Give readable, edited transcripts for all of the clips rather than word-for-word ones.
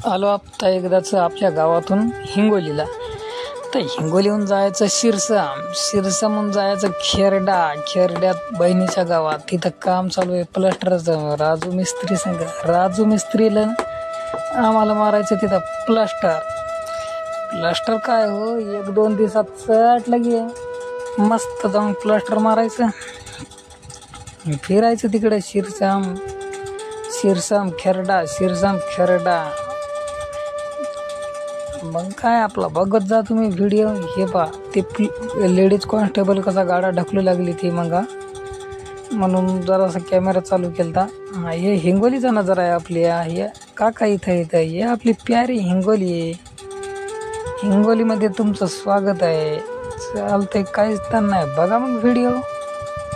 आलो आता एकदाच आपल्या गावातून हिंगोलीला. तर हिंगोलीहून जायचं शिरसामून जायचं खेरड्यात बहिणीच्या गावात. तिथं काम चालू आहे प्लास्टरचं. राजू मिस्त्रीला आम्हाला मारायचं तिथं प्लास्टर काय हो, 1-2 दिवसात चट लगे मस्त जाऊन प्लास्टर मारायचं, फिरायचं तिकडे शिरसाम खेरडा. मग काय आपला बघत जा तुम्ही व्हिडिओ. हे पा ते लेडीज कॉन्स्टेबल कसा गाडा ढकलू लागली ती मग, म्हणून जरासा कॅमेरा चालू केलता. हे हिंगोलीचा नजर आहे आपली. हे काका इथं हे आपली प्यारी हिंगोली आहे. हिंगोलीमध्ये तुमचं स्वागत आहे. चालतंय, काहीच तर नाही. बघा मग व्हिडिओ.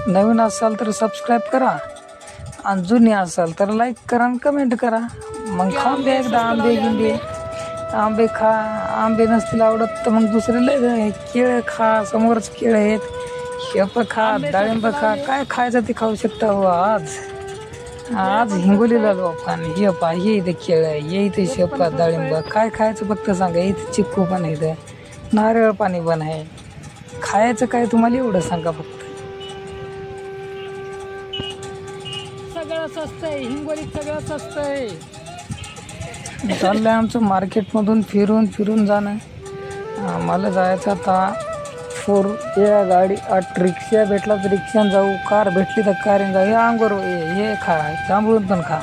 नवीन असाल तर सबस्क्राईब करा आणि जुनी असाल तर लाईक करा आणि कमेंट करा. मग खाऊन द्या एकदा आंबे खा. आंबे नसतील आवडत तर मग दुसरे लय केळं खा. समोरच केळं आहेत. शेप खा, डाळिंब खा, काय खायचं ते खाऊ शकता हो. आज हिंगोलीला आलो आपण. हे इथे केळं आहे, हे इथे शेपा, डाळिंब. काय खायचं फक्त सांगा. इथे चिक्कू पण आहे, इथं नारळ पाणी पण आहे. खायचं काय तुम्हाला एवढं सांगा फक्त. सगळं स्वस्त आहे हिंगोलीत, सगळं स्वस्त आहे. चाललंय आमचं मार्केटमधून फिरून जाणं. आम्हाला जायचं आता 4 गाडी. 8 रिक्षा भेटला तर रिक्षाने जाऊ, कार भेटली तर कारने जाऊ. हे अंगोर हे खा, जांभळून पण खा.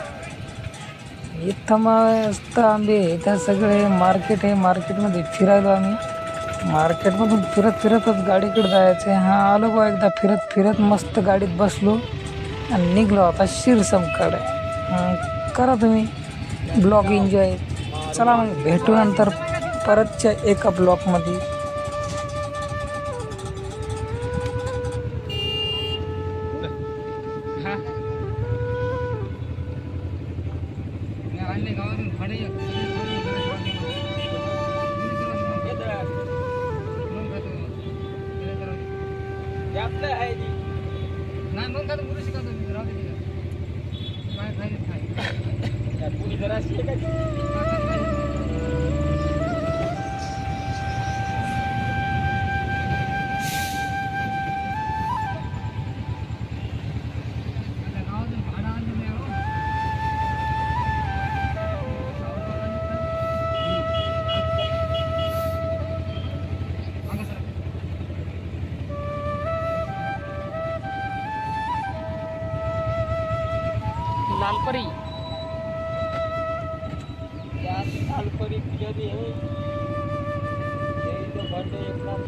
इथं मस्त आंबे. इथं सगळे मार्केट आहे. मार्केटमध्ये फिरायलो आम्ही. मार्केटमधून फिरतच गाडीकडे जायचं. आलो बा एकदा फिरत मस्त गाडीत बसलो आणि निघलो आता शिरसमकडे. करा तुम्ही ब्लॉग एन्जॉय. चला मग भेटू नंतर परतच्या एका ब्लॉगमध्ये. लालपरी